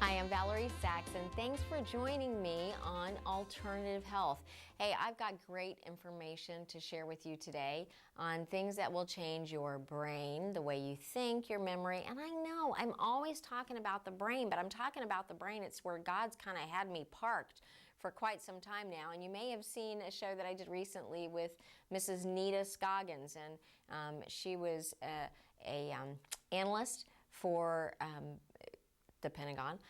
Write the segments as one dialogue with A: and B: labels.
A: Hi, I'm Valerie Saxion. Thanks for joining me on Alternative Health. Hey, I've got great information to share with you today on things that will change your brain, the way you think, your memory. And I know I'm always talking about the brain, but I'm talking about the brain. It's where God's kind of had me parked for quite some time now. And you may have seen a show that I did recently with Mrs. Nita Scoggins, and she was a analyst for the Pentagon.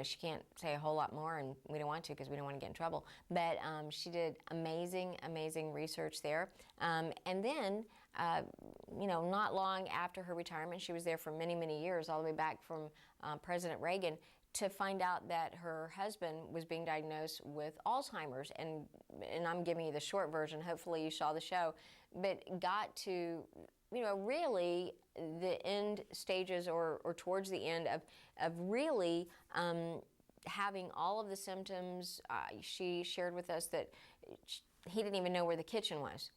A: She can't say a whole lot more, and we don't want to because we don't want to get in trouble. But she did amazing research there. And then, not long after her retirement, she was there for many years, all the way back from President Reagan, to find out that her husband was being diagnosed with Alzheimer's. And I'm giving you the short version. Hopefully you saw the show. But got to really the end stages or towards the end of really having all of the symptoms. She shared with us that he didn't even know where the kitchen was.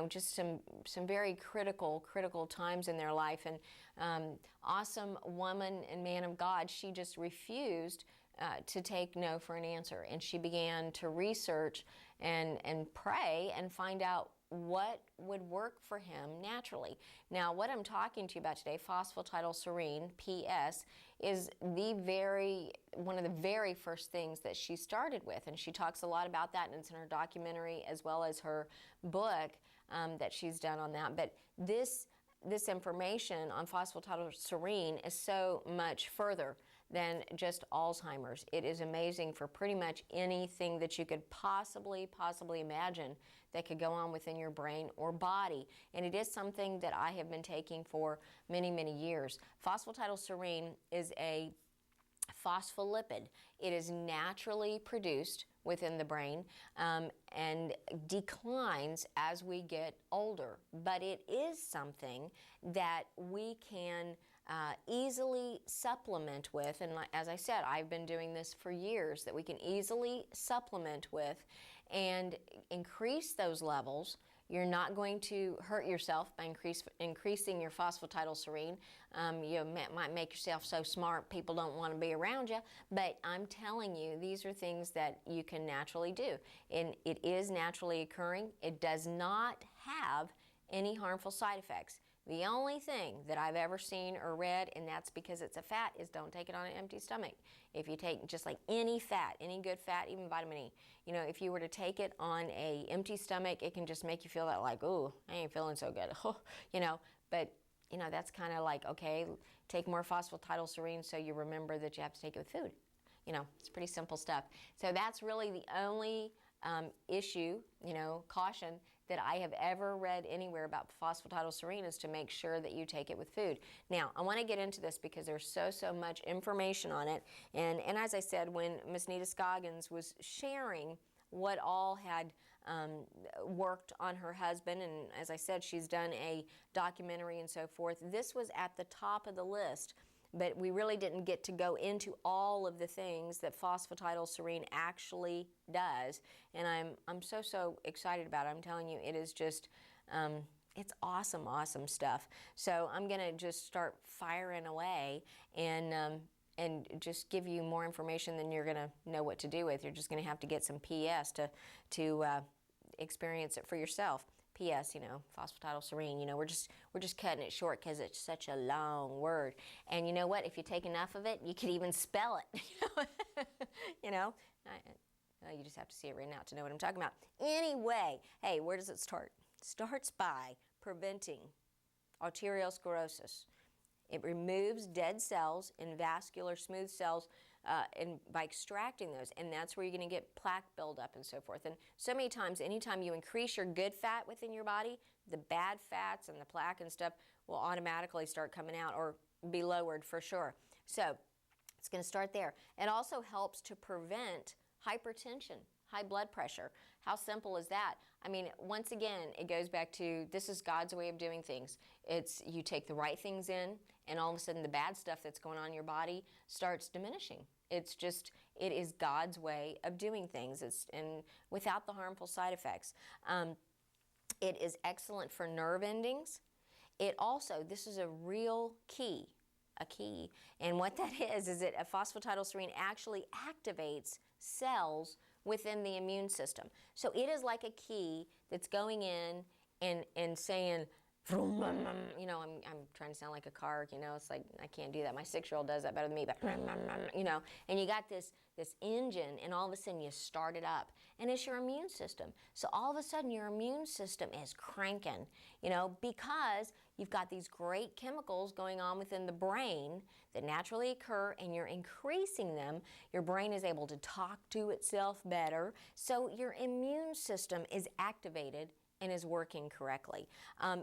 A: Just some very critical times in their life. And awesome woman and man of God, she just refused to take no for an answer. And she began to research and pray and find out what would work for him naturally. Now, what I'm talking to you about today, phosphatidylserine, PS, is one of the very first things that she started with, and she talks a lot about that, and it's in her documentary as well as her book that she's done on that. But this information on phosphatidylserine is so much further than just Alzheimer's. It is amazing for pretty much anything that you could possibly imagine that could go on within your brain or body. And it is something that I have been taking for many years. Phosphatidylserine is a phospholipid. It is naturally produced within the brain and declines as we get older. But it is something that we can easily supplement with. And as I said, I've been doing this for years, that we can easily supplement with and increase those levels. You're not going to hurt yourself by increasing your phosphatidylserine. You might make yourself so smart people don't want to be around you, but I'm telling you, these are things that you can naturally do. And it is naturally occurring. It does not have any harmful side effects. The only thing that I've ever seen or read, and that's because it's a fat, is don't take it on an empty stomach. If you take just like any fat, any good fat, even vitamin E, if you were to take it on a empty stomach, it can just make you feel that like, ooh, I ain't feeling so good, But that's kind of like, okay, take more phosphatidylserine so you remember that you have to take it with food. It's pretty simple stuff. So that's really the only issue, caution that I have ever read anywhere about phosphatidylserine, is to make sure that you take it with food. Now, I want to get into this because there's so much information on it. And as I said, when Miss Nita Scoggins was sharing what all had worked on her husband, and as I said, she's done a documentary and so forth, this was at the top of the list. But we really didn't get to go into all of the things that phosphatidylserine actually does. And I'm so excited about it. I'm telling you, it is just, it's awesome stuff. So I'm going to just start firing away and just give you more information than you're going to know what to do with. You're just going to have to get some PS to experience it for yourself. P.S. Phosphatidylserine. We're just cutting it short because it's such a long word. And you know what? If you take enough of it, you could even spell it. You just have to see it written out to know what I'm talking about. Anyway, hey, where does it start? It starts by preventing arteriosclerosis. It removes dead cells and vascular smooth cells and by extracting those, and that's where you're going to get plaque buildup and so forth. And so many times, anytime you increase your good fat within your body, the bad fats and the plaque and stuff will automatically start coming out or be lowered for sure. So it's going to start there. It also helps to prevent hypertension, high blood pressure. How simple is that? I mean, once again, it goes back to, this is God's way of doing things. It's you take the right things in, and all of a sudden the bad stuff that's going on in your body starts diminishing. It is God's way of doing things, and without the harmful side effects. It is excellent for nerve endings. It also, this is a real key, a key. And what that is that a phosphatidylserine actually activates cells within the immune system. So it is like a key that's going in and saying, you know, I'm trying to sound like a car, you know, it's like, I can't do that. My 6-year-old does that better than me, but, you know, and you got this engine, and all of a sudden you start it up, and it's your immune system. So all of a sudden your immune system is cranking, you know, because you've got these great chemicals going on within the brain that naturally occur, and you're increasing them. Your brain is able to talk to itself better, so your immune system is activated and is working correctly.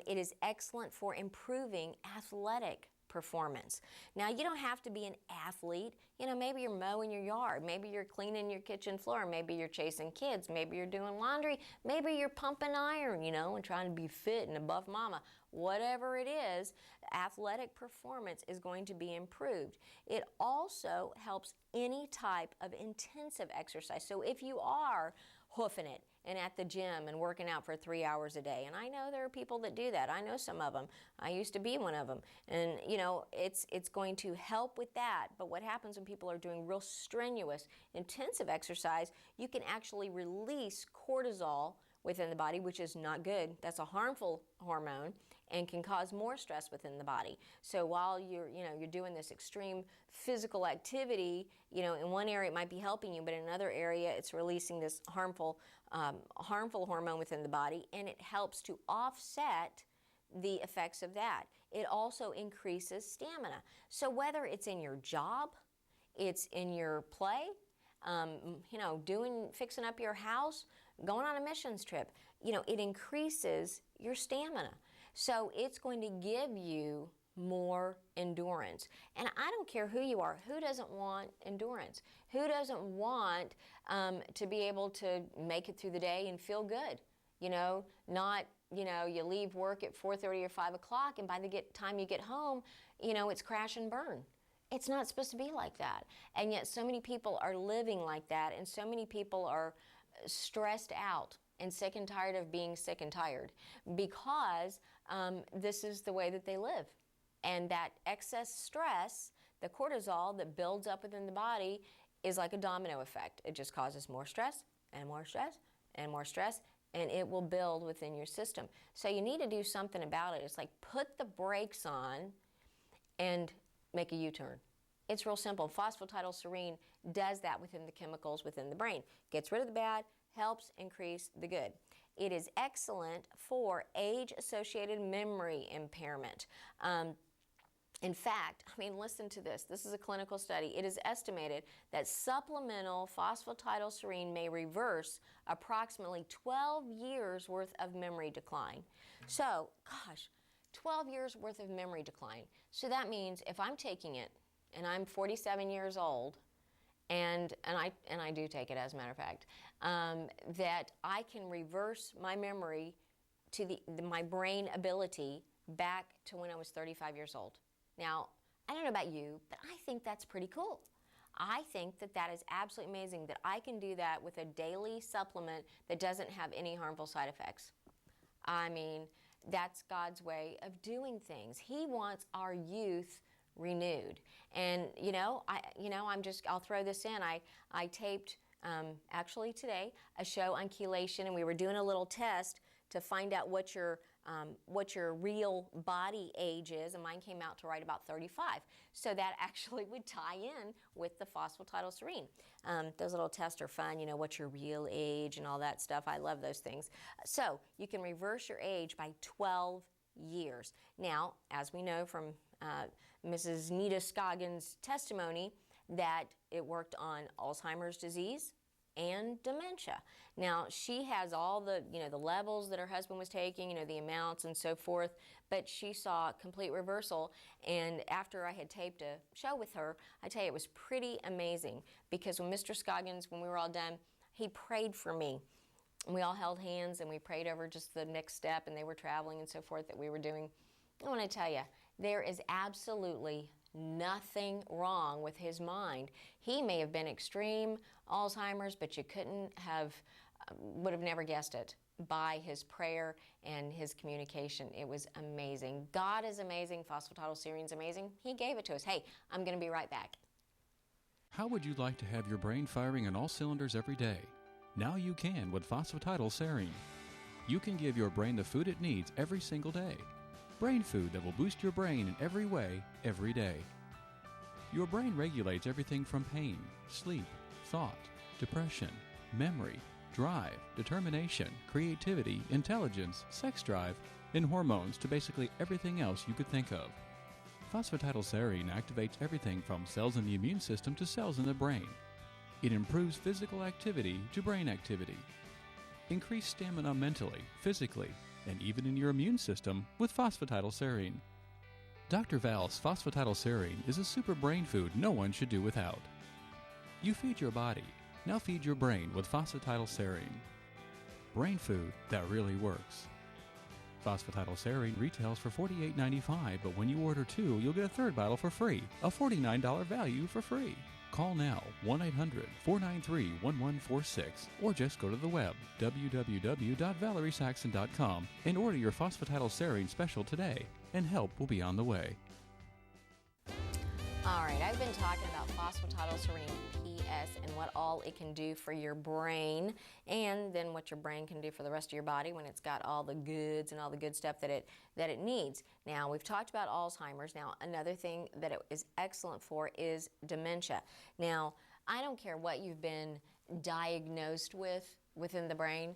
A: It is excellent for improving athletic performance. Now, you don't have to be an athlete. You know, maybe you're mowing your yard, maybe you're cleaning your kitchen floor, maybe you're chasing kids, maybe you're doing laundry, maybe you're pumping iron, you know, and trying to be fit and above mama. Whatever it is, athletic performance is going to be improved. It also helps any type of intensive exercise. So if you are hoofing it and at the gym and working out for 3 hours a day, and I know there are people that do that. I know some of them. I used to be one of them. And you know, it's going to help with that. But what happens when people are doing real strenuous, intensive exercise, you can actually release cortisol within the body, which is not good. That's a harmful hormone and can cause more stress within the body. So while you're doing this extreme physical activity, you know, in one area it might be helping you, but in another area it's releasing this harmful hormone within the body, and it helps to offset the effects of that. It also increases stamina. So whether it's in your job, it's in your play, you know, fixing up your house, going on a missions trip, you know, it increases your stamina. So it's going to give you more endurance. And I don't care who you are, who doesn't want endurance? Who doesn't want to be able to make it through the day and feel good? You know, not, you know, you leave work at 4:30 or 5 o'clock, and by the time you get home, you know, it's crash and burn. It's not supposed to be like that. And yet so many people are living like that, and so many people are stressed out and sick and tired of being sick and tired because this is the way that they live. And that excess stress, the cortisol that builds up within the body, is like a domino effect. It just causes more stress and more stress and more stress, and it will build within your system. So you need to do something about it. It's like put the brakes on and make a U-turn. It's real simple. Phosphatidylserine does that within the chemicals within the brain. Gets rid of the bad, helps increase the good. It is excellent for age-associated memory impairment. In fact, I mean, listen to this. This is a clinical study. It is estimated that supplemental phosphatidylserine may reverse approximately 12 years worth of memory decline. So, gosh, 12 years worth of memory decline. So that means if I'm taking it, and I'm 47 years old, and I do take it as a matter of fact, that I can reverse my memory to my brain ability back to when I was 35 years old. Now, I don't know about you, but I think that's pretty cool. I think that that is absolutely amazing that I can do that with a daily supplement that doesn't have any harmful side effects. I mean, that's God's way of doing things. He wants our youth renewed. And I'll throw this in. I taped actually today a show on chelation, and we were doing a little test to find out what your real body age is, and mine came out to right about 35. So that actually would tie in with the phosphatidylserine. Those little tests are fun, you know, what's your real age and all that stuff. I love those things. So you can reverse your age by 12 years. Now, as we know from Mrs. Nita Scoggins' testimony, that it worked on Alzheimer's disease and dementia. Now, she has all the levels that her husband was taking, the amounts and so forth, but she saw complete reversal. And after I had taped a show with her, I tell you, it was pretty amazing, because when Mr. Scoggins, when we were all done, he prayed for me. And we all held hands and we prayed over just the next step, and they were traveling and so forth that we were doing. I want to tell you, there is absolutely nothing wrong with his mind. He may have been extreme Alzheimer's, but you would have never guessed it. by his prayer and his communication. It was amazing. God is amazing. Phosphatidylserine is amazing. He gave it to us. Hey, I'm going to be right back.
B: How would you like to have your brain firing on all cylinders every day? Now you can with phosphatidylserine. You can give your brain the food it needs every single day. Brain food that will boost your brain in every way, every day. Your brain regulates everything from pain, sleep, thought, depression, memory, drive, determination, creativity, intelligence, sex drive, and hormones to basically everything else you could think of. Phosphatidylserine activates everything from cells in the immune system to cells in the brain. It improves physical activity to brain activity. Increase stamina mentally, physically, and even in your immune system with phosphatidylserine. Dr. Val's phosphatidylserine is a super brain food no one should do without. You feed your body. Now feed your brain with phosphatidylserine. Brain food that really works. Phosphatidylserine retails for $48.95, but when you order 2, you'll get a third bottle for free, a $49 value for free. Call now, 1-800-493-1146, or just go to the web, www.valeriesaxion.com, and order your phosphatidylserine special today, and help will be on the way.
A: All right, I've been talking about phosphatidylserine PS and what all it can do for your brain, and then what your brain can do for the rest of your body when it's got all the goods and all the good stuff that it needs. Now, we've talked about Alzheimer's. Now, another thing that it is excellent for is dementia. Now, I don't care what you've been diagnosed with within the brain.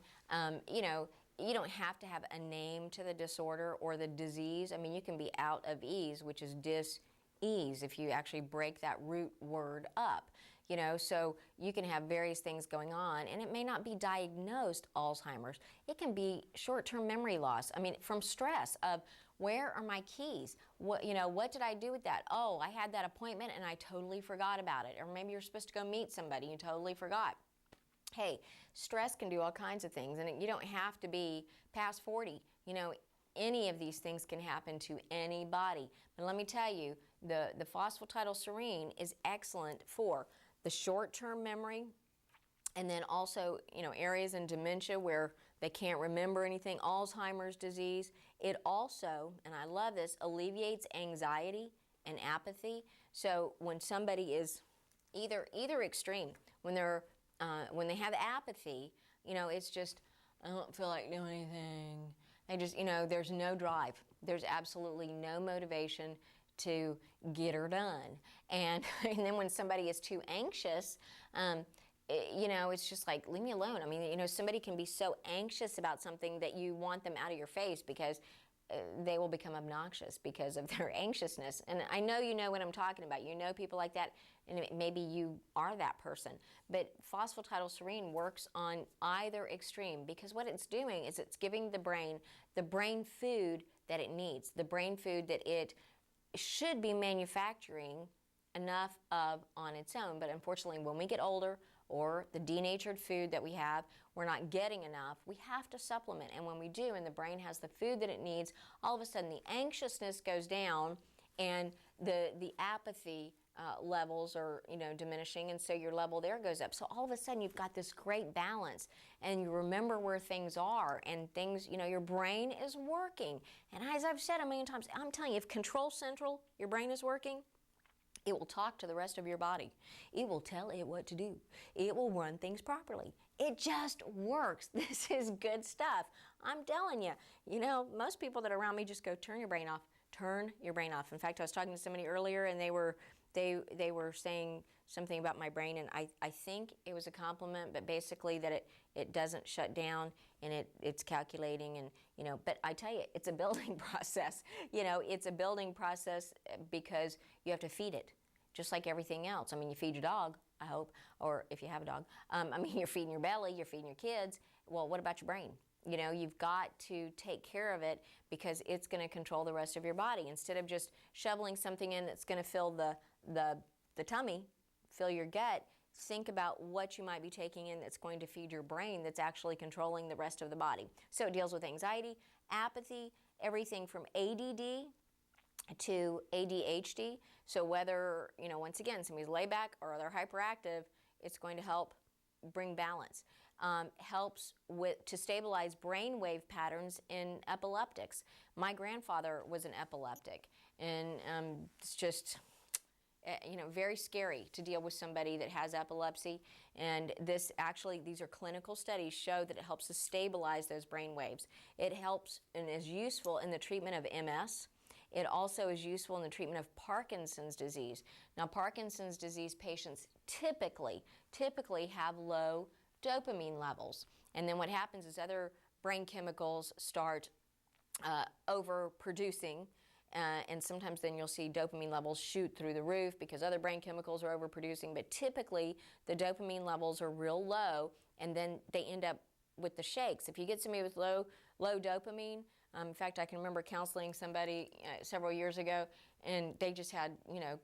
A: You know, you don't have to have a name to the disorder or the disease. I mean, you can be out of ease, which is dis-ease, if you actually break that root word up. You know, so you can have various things going on, and it may not be diagnosed Alzheimer's. It can be short-term memory loss. I mean, from stress of, where are my keys? What did I do with that? Oh, I had that appointment and I totally forgot about it. Or maybe you're supposed to go meet somebody and you totally forgot. Hey, stress can do all kinds of things, and you don't have to be past 40. You know, any of these things can happen to anybody. But let me tell you, the phosphatidylserine is excellent for the short-term memory, and then also, you know, areas in dementia where they can't remember anything, Alzheimer's disease. It also, and I love this, alleviates anxiety and apathy. So when somebody is either extreme, when they have apathy, you know, it's just, I don't feel like doing anything. They just, you know, there's no drive. There's absolutely no motivation to get her done. And then when somebody is too anxious, you know, it's just like, leave me alone. I mean, you know, somebody can be so anxious about something that you want them out of your face because they will become obnoxious because of their anxiousness. And I know you know what I'm talking about. You know people like that, and maybe you are that person. But phosphatidylserine works on either extreme, because what it's doing is it's giving the brain food that it needs, the brain food that it should be manufacturing enough of on its own. But unfortunately, when we get older, or the denatured food that we have, we're not getting enough. We have to supplement, and when we do, and the brain has the food that it needs, all of a sudden the anxiousness goes down, and the apathy levels are, you know, diminishing, and so your level there goes up. So all of a sudden you've got this great balance, and you remember where things are, and things, you know, your brain is working. And as I've said a million times, I'm telling you, if Control Central, your brain is working, it will talk to the rest of your body. It will tell it what to do. It will run things properly. It just works. This is good stuff. I'm telling you. You know, most people that are around me just go, turn your brain off. Turn your brain off. In fact, I was talking to somebody earlier, and they were saying something about my brain, and I think it was a compliment, but basically that it doesn't shut down, and it's calculating, and, you know, but I tell you, it's a building process. You know, it's a building process because you have to feed it, just like everything else. I mean, you feed your dog, I hope, or if you have a dog. I mean, you're feeding your belly, you're feeding your kids. Well, what about your brain? You know, you've got to take care of it, because it's going to control the rest of your body. Instead of just shoveling something in that's going to fill the tummy, fill your gut, think about what you might be taking in that's going to feed your brain, that's actually controlling the rest of the body. So it deals with anxiety, apathy, everything from ADD to ADHD. So whether, you know, once again, somebody's laid back or they're hyperactive, it's going to help bring balance. helps to stabilize brainwave patterns in epileptics. My grandfather was an epileptic, and it's just very scary to deal with somebody that has epilepsy. And these are clinical studies show that it helps to stabilize those brain waves. It helps and is useful in the treatment of MS. It also is useful in the treatment of Parkinson's disease. Now, Parkinson's disease patients typically have low dopamine levels. And then what happens is other brain chemicals start overproducing. And sometimes then you'll see dopamine levels shoot through the roof because other brain chemicals are overproducing. But typically, the dopamine levels are real low, and then they end up with the shakes. If you get somebody with low dopamine, in fact, I can remember counseling somebody several years ago, and they just had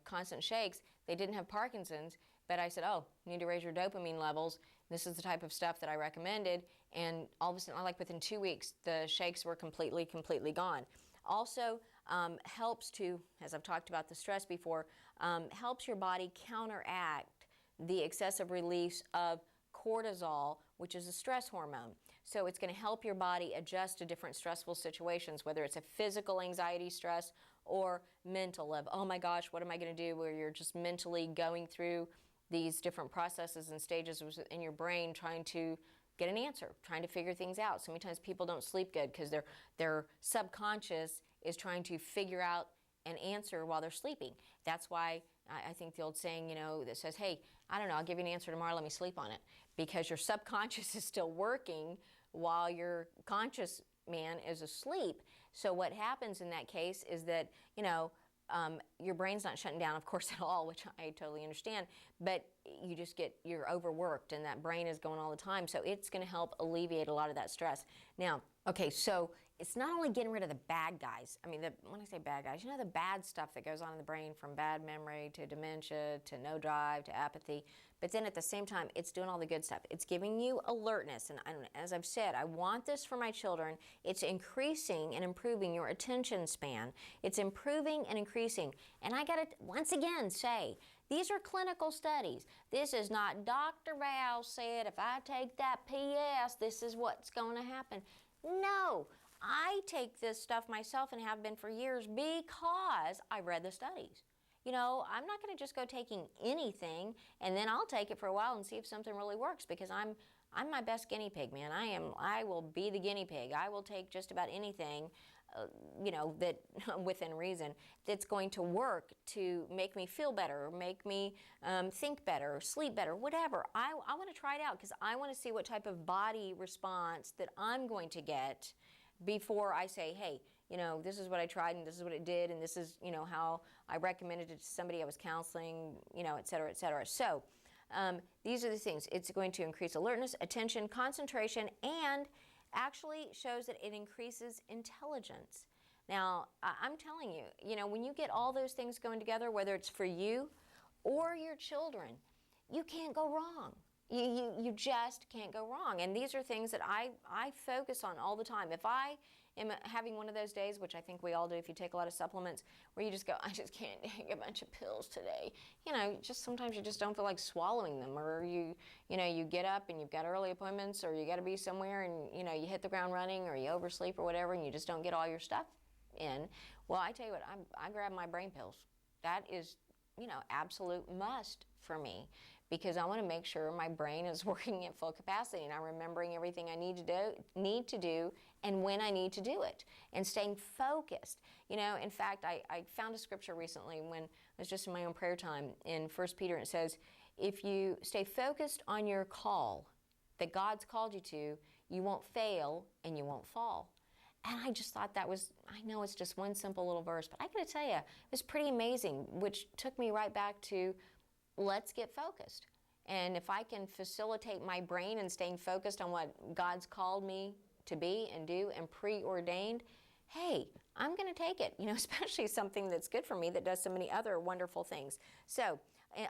A: constant shakes. They didn't have Parkinson's, but I said, oh, you need to raise your dopamine levels. This is the type of stuff that I recommended, and all of a sudden, within 2 weeks, the shakes were completely gone. Also, helps to, as I've talked about the stress before, helps your body counteract the excessive release of cortisol, which is a stress hormone. So it's going to help your body adjust to different stressful situations, whether it's a physical anxiety stress or mental of, oh my gosh, what am I going to do, where you're just mentally going through these different processes and stages in your brain trying to get an answer, trying to figure things out. So many times people don't sleep good because their subconscious is trying to figure out an answer while they're sleeping. That's why I think the old saying, that says, hey, I don't know, I'll give you an answer tomorrow, let me sleep on it. Because your subconscious is still working while your conscious man is asleep. So what happens in that case is that, your brain's not shutting down, of course, at all, which I totally understand, but you're overworked and that brain is going all the time. So it's going to help alleviate a lot of that stress. Now, okay, so it's not only getting rid of the bad guys. I mean, when I say bad guys, the bad stuff that goes on in the brain, from bad memory to dementia to no drive to apathy. But then at the same time, it's doing all the good stuff. It's giving you alertness. And as I've said, I want this for my children. It's increasing and improving your attention span. It's improving and increasing. And I got to once again say, these are clinical studies. This is not Dr. Val said, if I take that PS, this is what's going to happen. No, I take this stuff myself and have been for years because I read the studies. I'm not going to just go taking anything and then I'll take it for a while and see if something really works, because I'm my best guinea pig, man. I will be the guinea pig. I will take just about anything, that within reason, that's going to work to make me feel better, or make me think better, or sleep better, whatever. I want to try it out because I want to see what type of body response that I'm going to get before I say, hey, this is what I tried and this is what it did and this is, how I recommended it to somebody I was counseling, et cetera, et cetera. So these are the things. It's going to increase alertness, attention, concentration, and actually shows that it increases intelligence. Now, I'm telling you, when you get all those things going together, whether it's for you or your children, you can't go wrong. You just can't go wrong. And these are things that I focus on all the time. If I am having one of those days, which I think we all do if you take a lot of supplements, where you just go, I just can't take a bunch of pills today. Just sometimes you just don't feel like swallowing them, or you get up and you've got early appointments, or you got to be somewhere and, you hit the ground running, or you oversleep or whatever, and you just don't get all your stuff in. Well, I tell you what, I grab my brain pills. That is, absolute must for me, because I want to make sure my brain is working at full capacity and I'm remembering everything I need to do and when I need to do it, and staying focused. In fact, I found a scripture recently when I was just in my own prayer time in 1 Peter, and it says, if you stay focused on your call that God's called you to, you won't fail and you won't fall. And I just thought that was, I know it's just one simple little verse, but I got to tell you, it was pretty amazing, which took me right back to, let's get focused. And if I can facilitate my brain in staying focused on what God's called me to be and do and preordained, hey, I'm going to take it, especially something that's good for me that does so many other wonderful things. So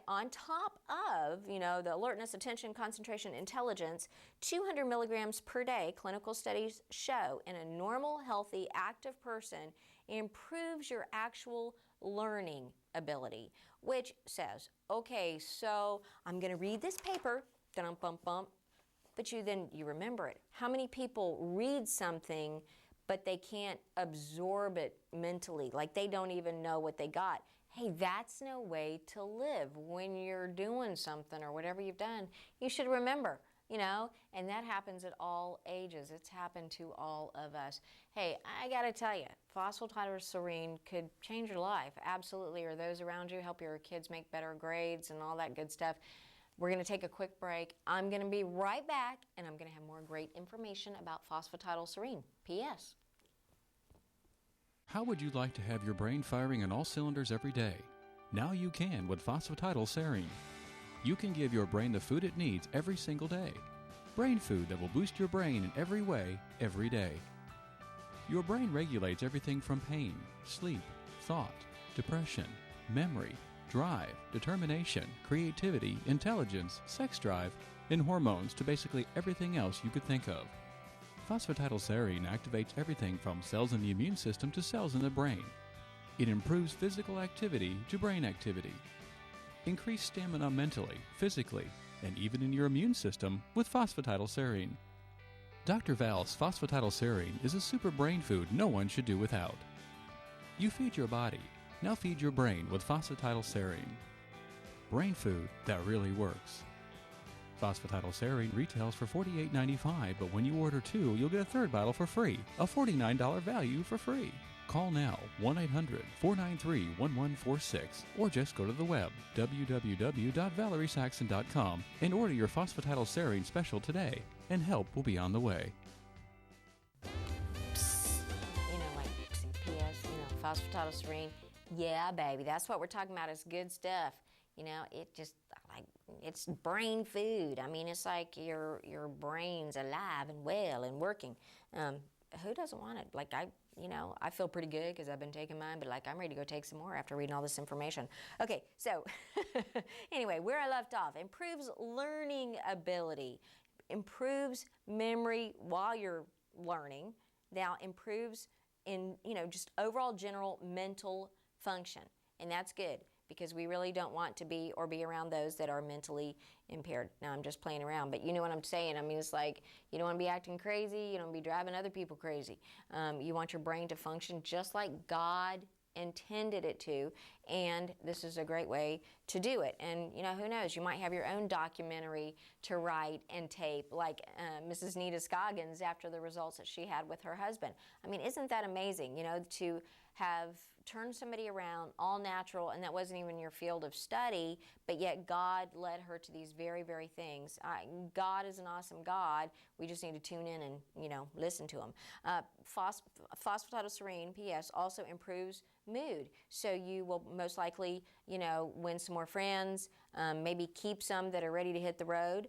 A: on top of, the alertness, attention, concentration, intelligence, 200 milligrams per day, clinical studies show in a normal, healthy, active person improves your actual learning ability, which says, okay, so I'm going to read this paper, dum-bum-bum, but you remember it. How many people read something but they can't absorb it mentally, like they don't even know what they got? Hey, that's no way to live. When you're doing something or whatever you've done, you should remember, and that happens at all ages. It's happened to all of us. Hey, I gotta tell you, phosphatidylserine could change your life, absolutely, or those around you, help your kids make better grades and all that good stuff. We're gonna take a quick break. I'm gonna be right back, and I'm gonna have more great information about phosphatidylserine. P.S.
B: How would you like to have your brain firing on all cylinders every day? Now you can with phosphatidylserine. You can give your brain the food it needs every single day. Brain food that will boost your brain in every way, every day. Your brain regulates everything from pain, sleep, thought, depression, memory, drive, determination, creativity, intelligence, sex drive, and hormones to basically everything else you could think of. Phosphatidylserine activates everything from cells in the immune system to cells in the brain. It improves physical activity to brain activity. Increase stamina mentally, physically, and even in your immune system with phosphatidylserine. Dr. Val's phosphatidylserine is a super brain food no one should do without. You feed your body, now feed your brain with phosphatidylserine. Brain food that really works. Phosphatidylserine retails for $48.95, but when you order 2, you'll get a third bottle for free, a $49 value for free. Call now, 1-800-493-1146, or just go to the web, www.valeriesaxion.com, and order your phosphatidylserine special today, and help will be on the way.
A: Psst. Like CPS, phosphatidylserine. Yeah, baby, that's what we're talking about. It's good stuff. It's brain food. It's like your brain's alive and well and working. Who doesn't want it? I feel pretty good because I've been taking mine, but I'm ready to go take some more after reading all this information. Okay, so anyway, where I left off, improves learning ability, improves memory while you're learning, now improves in, just overall general mental function, and that's good, because we really don't want to be around those that are mentally impaired. Now, I'm just playing around, but you know what I'm saying. It's like you don't want to be acting crazy. You don't want to be driving other people crazy. You want your brain to function just like God intended it to, and this is a great way to do it. And, who knows? You might have your own documentary to write and tape, like Mrs. Nita Scoggins after the results that she had with her husband. Isn't that amazing, to have turned somebody around all natural, and that wasn't even your field of study, but yet God led her to these very, very things. God is an awesome God. We just need to tune in and, listen to him. Phosphatidylserine, P.S., also improves mood. So you will most likely, win some more friends, maybe keep some that are ready to hit the road.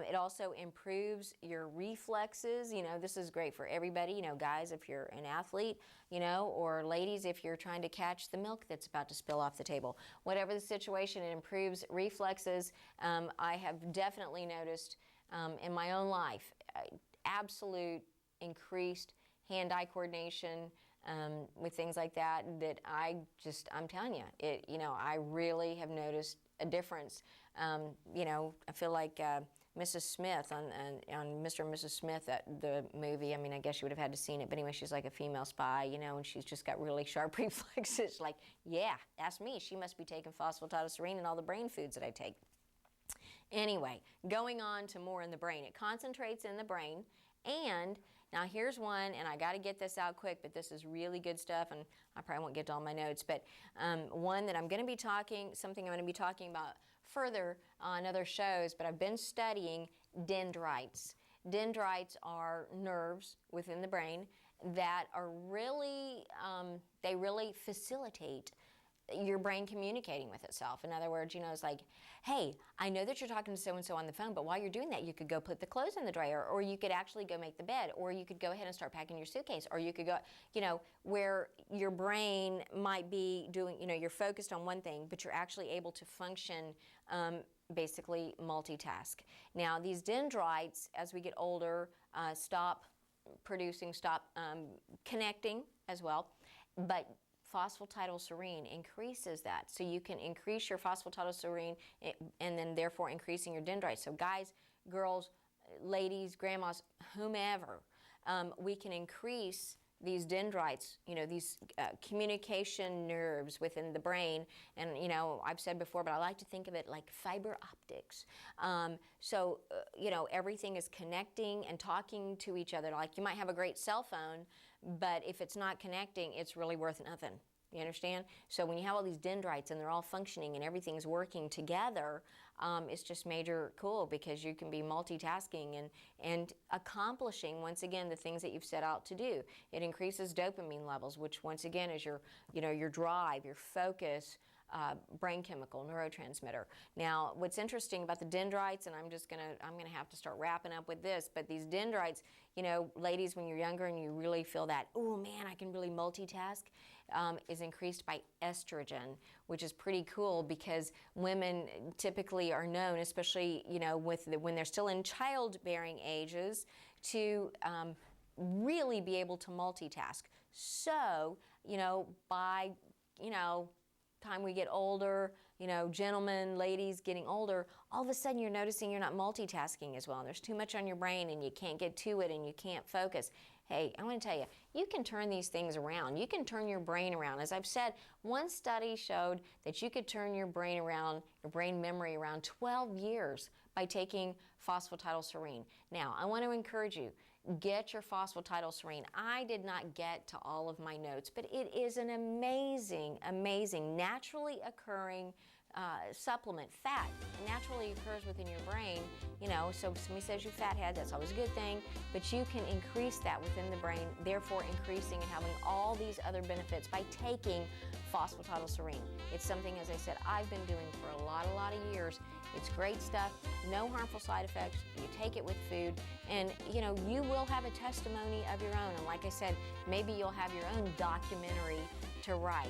A: It also improves your reflexes. This is great for everybody. Guys, if you're an athlete, or ladies, if you're trying to catch the milk that's about to spill off the table. Whatever the situation, it improves reflexes. I have definitely noticed in my own life, absolute increased hand-eye coordination, with things like that, I'm telling you, I really have noticed a difference. I feel like Mrs. Smith on Mr. and Mrs. Smith, the movie, I guess you would have had to seen it, but anyway, she's like a female spy, and she's just got really sharp reflexes. Like, yeah, that's me. She must be taking phosphatidylserine and all the brain foods that I take. Anyway, going on to more in the brain. It concentrates in the brain, and now here's one, and I got to get this out quick, but this is really good stuff, and I probably won't get to all my notes, but one that something I'm going to be talking about further on other shows, but I've been studying dendrites. Dendrites are nerves within the brain that are really, they really facilitate your brain communicating with itself. In other words, it's like, hey, I know that you're talking to so-and-so on the phone, but while you're doing that, you could go put the clothes in the dryer, or you could actually go make the bed, or you could go ahead and start packing your suitcase, or you could go, where your brain might be doing, you're focused on one thing, but you're actually able to function, basically multitask. Now, these dendrites, as we get older, stop connecting as well, but phosphatidylserine increases that. So you can increase your phosphatidylserine and then therefore increasing your dendrites. So guys, girls, ladies, grandmas, whomever, we can increase these dendrites, these communication nerves within the brain. And, I've said before, but I like to think of it like fiber optics. So, everything is connecting and talking to each other. Like you might have a great cell phone, but if it's not connecting, it's really worth nothing. You understand? So when you have all these dendrites and they're all functioning and everything's working together, it's just major cool, because you can be multitasking and accomplishing, once again, the things that you've set out to do. It increases dopamine levels, which once again is your drive, your focus, brain chemical, neurotransmitter. Now, what's interesting about the dendrites, and I'm gonna have to start wrapping up with this, but these dendrites, ladies, when you're younger and you really feel that, oh man, I can really multitask, is increased by estrogen, which is pretty cool, because women typically are known, especially when they're still in childbearing ages, to really be able to multitask. So by time we get older, gentlemen, ladies getting older, all of a sudden you're noticing you're not multitasking as well, and there's too much on your brain and you can't get to it and you can't focus. Hey, I want to tell you, you can turn these things around. You can turn your brain around. As I've said, one study showed that you could turn your brain around, your brain memory around 12 years by taking phosphatidylserine. Now, I want to encourage you, get your phosphatidylserine. I did not get to all of my notes, but it is an amazing, amazing, naturally occurring supplement. Fat naturally occurs within your brain, so if somebody says you fathead, that's always a good thing, but you can increase that within the brain, therefore increasing and having all these other benefits by taking phosphatidylserine. It's something, as I said, I've been doing for a lot of years. It's great stuff, no harmful side effects. You take it with food, and you will have a testimony of your own. And like I said, maybe you'll have your own documentary to write.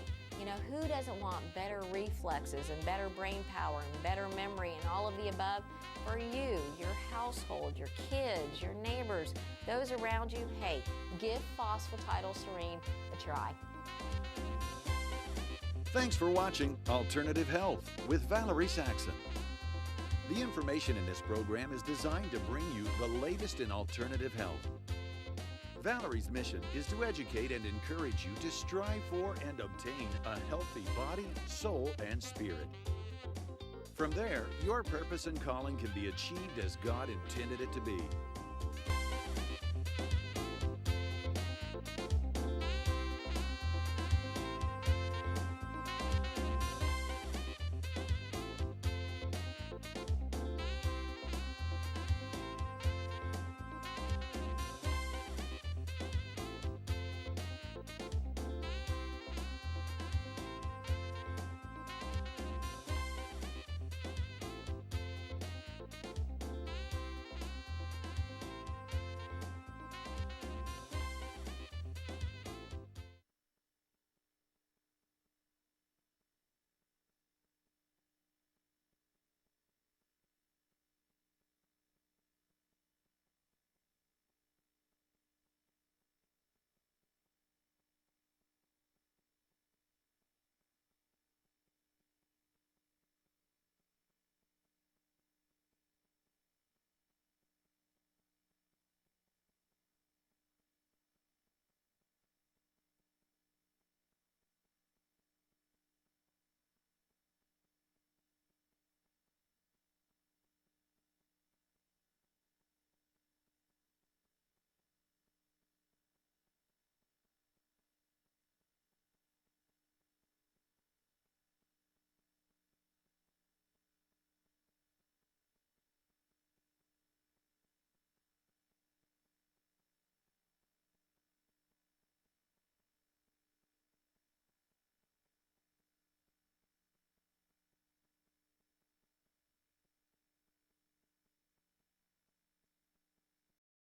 A: Who doesn't want better reflexes and better brain power and better memory and all of the above for you, your household, your kids, your neighbors, those around you? Hey, give phosphatidylserine a try.
C: Thanks for watching Alternative Health with Valerie Saxion. The information in this program is designed to bring you the latest in alternative health. Valerie's mission is to educate and encourage you to strive for and obtain a healthy body, soul, and spirit. From there, your purpose and calling can be achieved as God intended it to be.